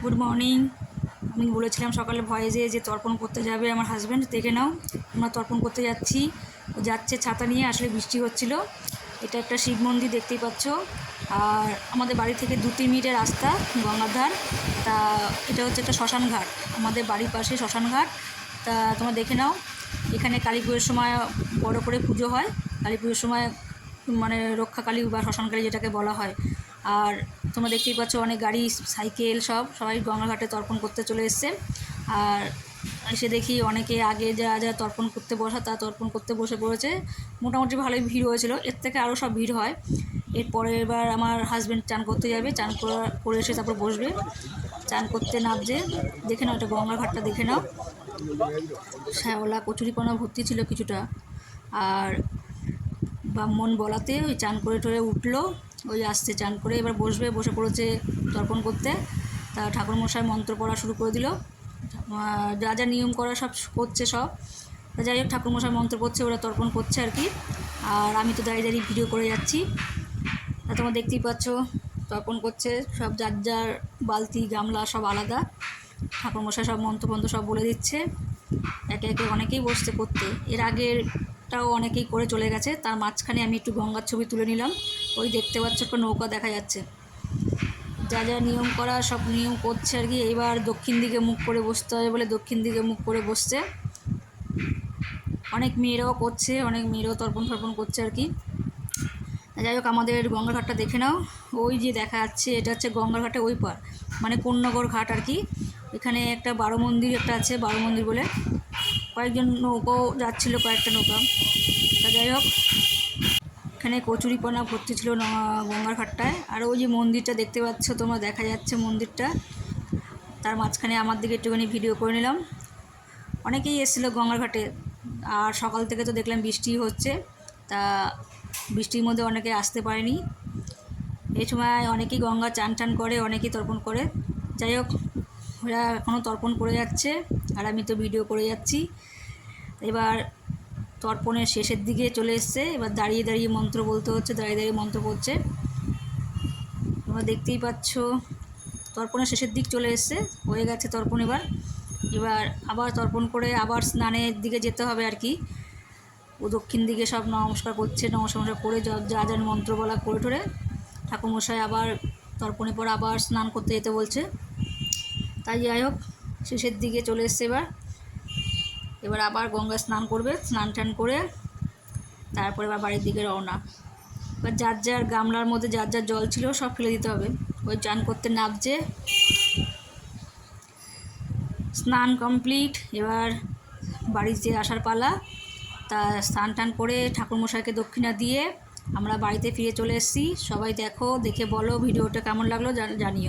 Good morning. আমি বলেছিলাম সকালে ভয়েসে যে তর্পণ করতে যাবে আমার হাজব্যান্ড, দেখে নাও আমরা তর্পণ করতে যাচ্ছি। ও যাচ্ছে ছাতা নিয়ে, আসলে বৃষ্টি হচ্ছিল। এটা একটা শিব মন্দির দেখতেই পাচ্ছ, আর আমাদের বাড়ি থেকে 2-3 মিনিটের রাস্তা গঙ্গার ধার। তা এটা হচ্ছে একটা শ্মশান ঘাট, আমাদের বাড়ির পাশে শ্মশান ঘাট। তা তোমরা দেখে নাও, এখানে কালী পুজোর সময় বড় করে পুজো হয়। কালী পুজোর সময় মানে রক্ষাকালী বা শ্মশানকালী যেটাকে বলা হয়। আর তোমরা দেখতেই পাচ্ছ অনেক গাড়ি, সাইকেল, সবাই গঙ্গাঘাটে তর্পণ করতে চলে এসছে। আর এসে দেখি অনেকে আগে যা তর্পণ করতে বসা তা তর্পণ করতে বসে পড়েছে। মোটামুটি ভালোই ভিড় হয়েছিল, এর থেকে আরও সব ভিড় হয়। এরপরে এবার আমার হাজব্যান্ড চান করতে যাবে, চান করে এসে তারপর বসবে। চান করতে নামছে, দেখে নাও এটা গঙ্গার ঘাটটা দেখে নাও। শ্যাওলা কচুরিপানা ভর্তি ছিল কিছুটা। আর ব্রাহ্মণ বলাতে ওই চান করে টরে উঠলো, ওই আসছে চান করে এবার বসবে, বসে পড়েছে তর্পণ করতে। তা ঠাকুরমশাই মন্ত্র পড়া শুরু করে দিল, যা যা নিয়ম করা সব করছে সব। যাই হোক ঠাকুরমশাই মন্ত্র পড়ছে, ওরা তর্পণ করছে আর কি। আর আমি তো দাঁড়িয়ে দাঁড়িয়ে ভিডিও করে যাচ্ছি। তা তোমরা দেখতেই পাচ্ছ তর্পণ করছে সব, যার যার বালতি গামলা সব আলাদা। ঠাকুরমশাই সব মন্ত্রপন্ত্র সব বলে দিচ্ছে, একে একে অনেকেই বসছে করতে। এর আগেরটাও অনেকেই করে চলে গেছে, তার মাঝখানে আমি একটু গঙ্গার ছবি তুলে নিলাম। ওই দেখতে পাচ্ছ একটা নৌকা দেখা যাচ্ছে। যা যা নিয়ম করা সব নিয়ম করছে আর কি। এবার দক্ষিণ দিকে মুখ করে বসতে হবে বলে দক্ষিণ দিকে মুখ করে বসছে। অনেক মেয়েরাও করছে, অনেক মেয়েরাও তর্পণ করছে আর কি। যাই হোক আমাদের গঙ্গার ঘাটটা দেখে নাও, ওই যে দেখা যাচ্ছে এটা হচ্ছে গঙ্গার ঘাটে ওই পার, মানে কোন্নগর ঘাট আর কি। এখানে একটা বারো মন্দির একটা আছে, বারো মন্দির বলে কয়েকজন নৌকাও যাচ্ছিলো, কয়েকটা নৌকা। তা যাই হোক এখানে কচুরিপানা ভর্তি ছিল গঙ্গার ঘাটটায়। আর ওই যে মন্দিরটা দেখতে পাচ্ছ তোমরা, দেখা যাচ্ছে মন্দিরটা, তার মাঝখানে আমার দিকে একটুখানি ভিডিও করে নিলাম। অনেকেই এসেছিলো গঙ্গার ঘাটে, আর সকাল থেকে তো দেখলাম বৃষ্টি হচ্ছে, তা বৃষ্টির মধ্যে অনেকে আসতে পারেনি। এই সময় অনেকেই গঙ্গা চান করে, অনেকেই তর্পণ করে। যাই হোক ওরা এখনও তর্পণ করে যাচ্ছে, আর আমি তো ভিডিও করে যাচ্ছি। এবার তর্পণের শেষের দিকে চলে এসছে, এবার দাঁড়িয়ে দাঁড়িয়ে মন্ত্র বলতে হচ্ছে, দাঁড়িয়ে দাঁড়িয়ে মন্ত্র পড়ছে। তোমরা দেখতেই পাচ্ছ তর্পণের শেষের দিক চলে এসছে, হয়ে গেছে তর্পণ। এবার আবার তর্পণ করে আবার স্নানের দিকে যেতে হবে আর কি। ও দক্ষিণ দিকে সব নমস্কার করছে, নমস্কার করে যা যা মন্ত্র বলা করে ঠোরে ঠাকুরমশাই আবার তর্পণের পর আবার স্নান করতে যেতে বলছে। তাই যাই হোক শেষের দিকে চলে এসছে। এবার আবার গঙ্গা স্নান করবে, স্নান টান করে তারপরে আবার বাড়ির দিকে রওনা। এবার যার যার গামলার মধ্যে যার যার জল ছিল সব ফেলে দিতে হবে। ওই চান করতে নামছে, স্নান কমপ্লিট, এবার বাড়িতে আসার পালা। তা স্নান টান করে ঠাকুরমশাইকে দক্ষিণা দিয়ে আমরা বাড়িতে ফিরে চলে এসেছি। সবাই দেখো, দেখে বলো ভিডিওটা কেমন লাগলো জানিও।